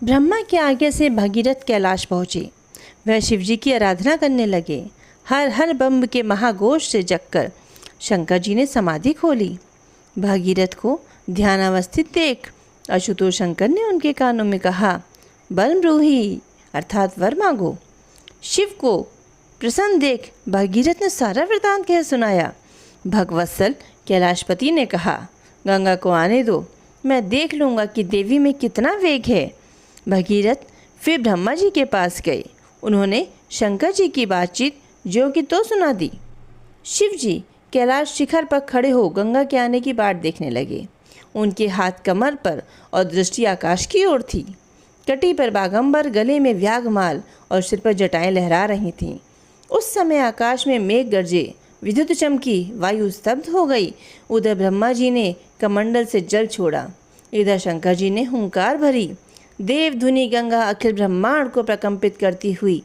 ब्रह्मा के आगे से भगीरथ कैलाश पहुँचे। वह शिवजी की आराधना करने लगे। हर हर बम्ब के महाघोष से जगकर शंकर जी ने समाधि खोली। भगीरथ को ध्यानावस्थित देख आशुतोष शंकर ने उनके कानों में कहा, बल ब्रूहि अर्थात वर मांगो। शिव को प्रसन्न देख भगीरथ ने सारा वृतांत कह सुनाया। भगवत्सल कैलाशपति ने कहा, गंगा को आने दो, मैं देख लूँगा कि देवी में कितना वेग है। भगीरथ फिर ब्रह्मा जी के पास गए। उन्होंने शंकर जी की बातचीत ज्यों की तो सुना दी। शिव जी कैलाश शिखर पर खड़े हो गंगा के आने की बाट देखने लगे। उनके हाथ कमर पर और दृष्टि आकाश की ओर थी। कटी पर बागंबर, गले में व्यागमाल और सिर पर जटाएं लहरा रही थीं। उस समय आकाश में मेघ गरजे, विद्युत चमकी, वायु स्तब्ध हो गई। उधर ब्रह्मा जी ने कमंडल से जल छोड़ा, इधर शंकर जी ने हुंकार भरी। देव धुनि गंगा अखिल ब्रह्मांड को प्रकंपित करती हुई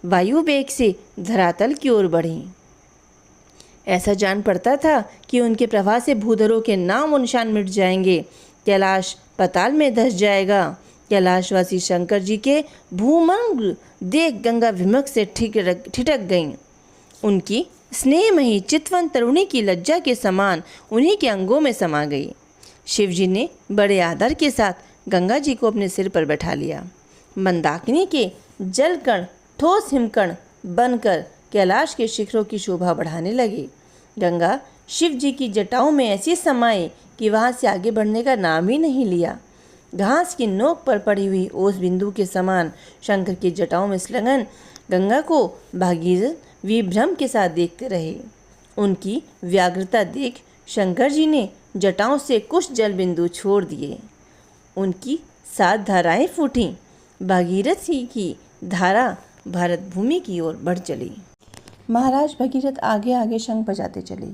वायु वेग से धरातल की ओर बढ़ी। ऐसा जान पड़ता था कि उनके प्रवाह से भूधरों के नाम और निशान मिट जाएंगे। कैलाश पाताल में धंस जाएगा। कैलाशवासी शंकर जी के भूमंग देख गंगा विमुख से ठिठक गईं। उनकी स्नेहमयी चितवन तरुणी की लज्जा के समान उन्हीं के अंगों में समा गई। शिव जी ने बड़े आदर के साथ गंगा जी को अपने सिर पर बैठा लिया। मंदाकिनी के जलकण ठोस हिमकण बनकर कैलाश के शिखरों की शोभा बढ़ाने लगे। गंगा शिव जी की जटाओं में ऐसी समाई कि वहाँ से आगे बढ़ने का नाम ही नहीं लिया। घास की नोक पर पड़ी हुई ओस बिंदु के समान शंकर की जटाओं में संलग्न गंगा को भागीरथ विभ्रम के साथ देखते रहे। उनकी व्याग्रता देख शंकर जी ने जटाओं से कुछ जल बिंदु छोड़ दिए। उनकी 7 धाराएं फूटीं। भागीरथ की धारा भारत भूमि की ओर बढ़ चली। महाराज भगीरथ आगे आगे शंख बजाते चले।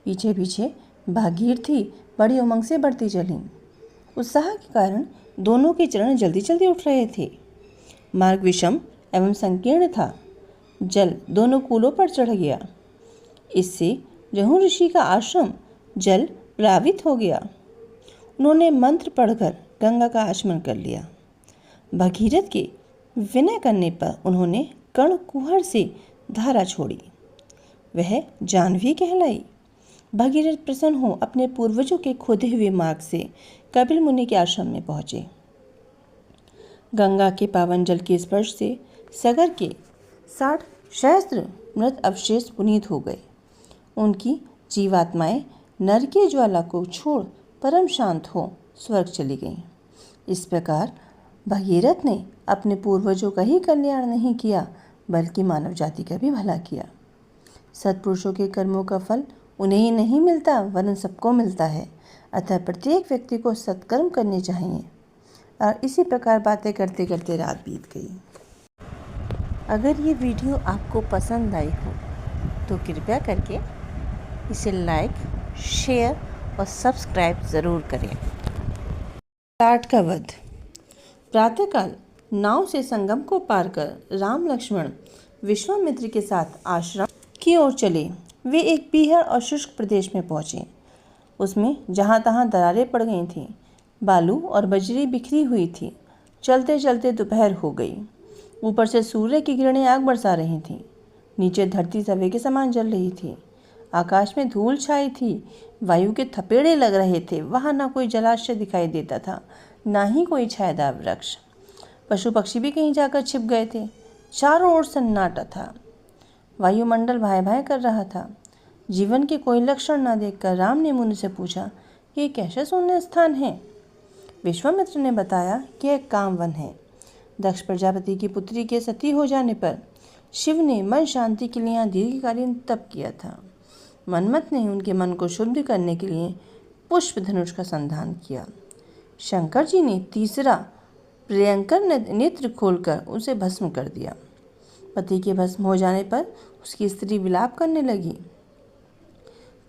पीछे पीछे भागीरथी बड़ी उमंग से बढ़ती चलीं। उत्साह के कारण दोनों के चरण जल्दी जल्दी उठ रहे थे। मार्ग विषम एवं संकीर्ण था। जल दोनों कूलों पर चढ़ गया। इससे जहू ऋषि का आश्रम जल प्लावित हो गया। उन्होंने मंत्र पढ़कर गंगा का आचमन कर लिया। भगीरथ के विनय करने पर उन्होंने कर्ण कुहर से धारा छोड़ी। वह जाह्नवी कहलाई। भगीरथ प्रसन्न हो अपने पूर्वजों के खोदे हुए मार्ग से कपिल मुनि के आश्रम में पहुँचे। गंगा के पावन जल के स्पर्श से सगर के 60 सहस्त्र मृत अवशेष पुनीत हो गए। उनकी जीवात्माएं नरकीय ज्वाला को छोड़ परम शांत हो स्वर्ग चली गईं। इस प्रकार भगीरथ ने अपने पूर्वजों का ही कल्याण नहीं किया, बल्कि मानव जाति का भी भला किया। सत्पुरुषों के कर्मों का फल उन्हें ही नहीं मिलता, वरन सबको मिलता है। अतः प्रत्येक व्यक्ति को सत्कर्म करने चाहिए। और इसी प्रकार बातें करते करते रात बीत गई। अगर ये वीडियो आपको पसंद आई हो तो कृपया करके इसे लाइक, शेयर और सब्सक्राइब ज़रूर करें। टाट का वध। प्रातःकाल नाव से संगम को पार कर राम लक्ष्मण विश्वामित्र के साथ आश्रम की ओर चले। वे एक पीहर और शुष्क प्रदेश में पहुँचे। उसमें जहाँ तहाँ दरारें पड़ गई थीं। बालू और बजरी बिखरी हुई थी। चलते चलते दोपहर हो गई। ऊपर से सूर्य की किरणें आग बरसा रही थीं। नीचे धरती तवे के समान जल रही थी। आकाश में धूल छाई थी। वायु के थपेड़े लग रहे थे। वहाँ न कोई जलाशय दिखाई देता था, ना ही कोई छायादार वृक्ष। पशु पक्षी भी कहीं जाकर छिप गए थे। चारों ओर सन्नाटा था। वायुमंडल भाए भाए कर रहा था। जीवन के कोई लक्षण न देखकर राम ने मुनि से पूछा कि ये कैसा शून्य स्थान है। विश्वामित्र ने बताया कि एक कामवन है। दक्ष प्रजापति की पुत्री के सती हो जाने पर शिव ने मन शांति के लिए यहाँ दीर्घकालीन तप किया था। मन्मथ ने उनके मन को शुद्ध करने के लिए पुष्प धनुष का संधान किया। शंकर जी ने तीसरा प्रियंकर नेत्र खोलकर उसे भस्म कर दिया। पति के भस्म हो जाने पर उसकी स्त्री विलाप करने लगी।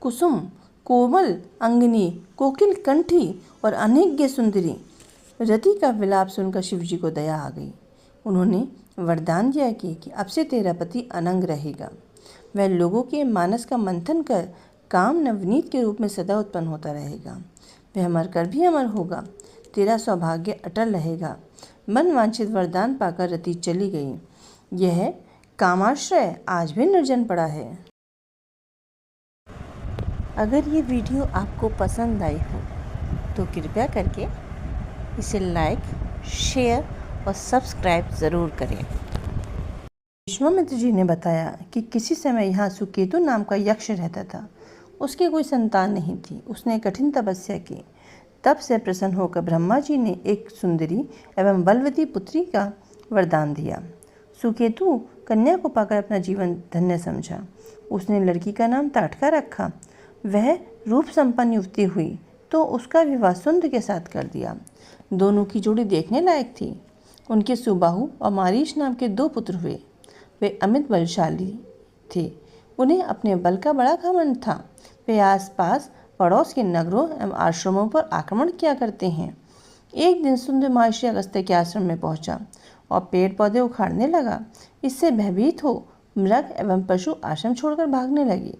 कुसुम, कोमल अंगनी, कोकिल कंठी और अनज्ञ सुंदरी रति का विलाप सुनकर शिव जी को दया आ गई। उन्होंने वरदान दिया कि अब से तेरा पति अनंग रहेगा। वह लोगों के मानस का मंथन कर काम नवनीत के रूप में सदा उत्पन्न होता रहेगा। वह मरकर भी अमर होगा। तेरा सौभाग्य अटल रहेगा। मन वांछित वरदान पाकर रति चली गई। यह कामाश्रय आज भी निर्जन पड़ा है। अगर ये वीडियो आपको पसंद आई हो तो कृपया करके इसे लाइक, शेयर और सब्सक्राइब ज़रूर करें। विश्वामित्र जी ने बताया कि किसी समय यहाँ सुकेतु नाम का यक्ष रहता था। उसकी कोई संतान नहीं थी। उसने कठिन तपस्या की। तब से प्रसन्न होकर ब्रह्मा जी ने एक सुंदरी एवं बलवती पुत्री का वरदान दिया। सुकेतु कन्या को पाकर अपना जीवन धन्य समझा। उसने लड़की का नाम ताटका रखा। वह रूप संपन्न युवती हुई तो उसका विवाह सुंद के साथ कर दिया। दोनों की जोड़ी देखने लायक थी। उनके सुबाहु और मारीच नाम के 2 पुत्र हुए। वे अमित बलशाली थे। उन्हें अपने बल का बड़ा घमंड था। वे आसपास पड़ोस के नगरों एवं आश्रमों पर आक्रमण किया करते हैं। एक दिन सुंदर महर्षि अगस्त्य के आश्रम में पहुंचा और पेड़ पौधे उखाड़ने लगा। इससे भयभीत हो मृग एवं पशु आश्रम छोड़कर भागने लगे।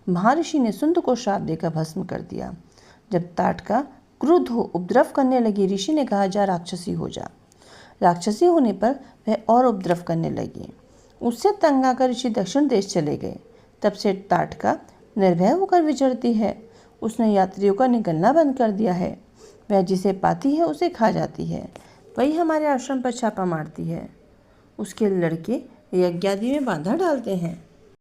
महर्षि ने सुंद को श्राप देकर भस्म कर दिया। जब ताटका क्रुद्ध हो उपद्रव करने लगी, ऋषि ने कहा, जा राक्षसी हो जा। राक्षसी होने पर वह और उपद्रव करने लगी। उससे तंग आकर ऋषि दक्षिण देश चले गए। तब से ताटका निर्भय होकर विचरती है। उसने यात्रियों का निकलना बंद कर दिया है। वह जिसे पाती है उसे खा जाती है। वही हमारे आश्रम पर छापा मारती है। उसके लड़के यज्ञादि में बाधा डालते हैं।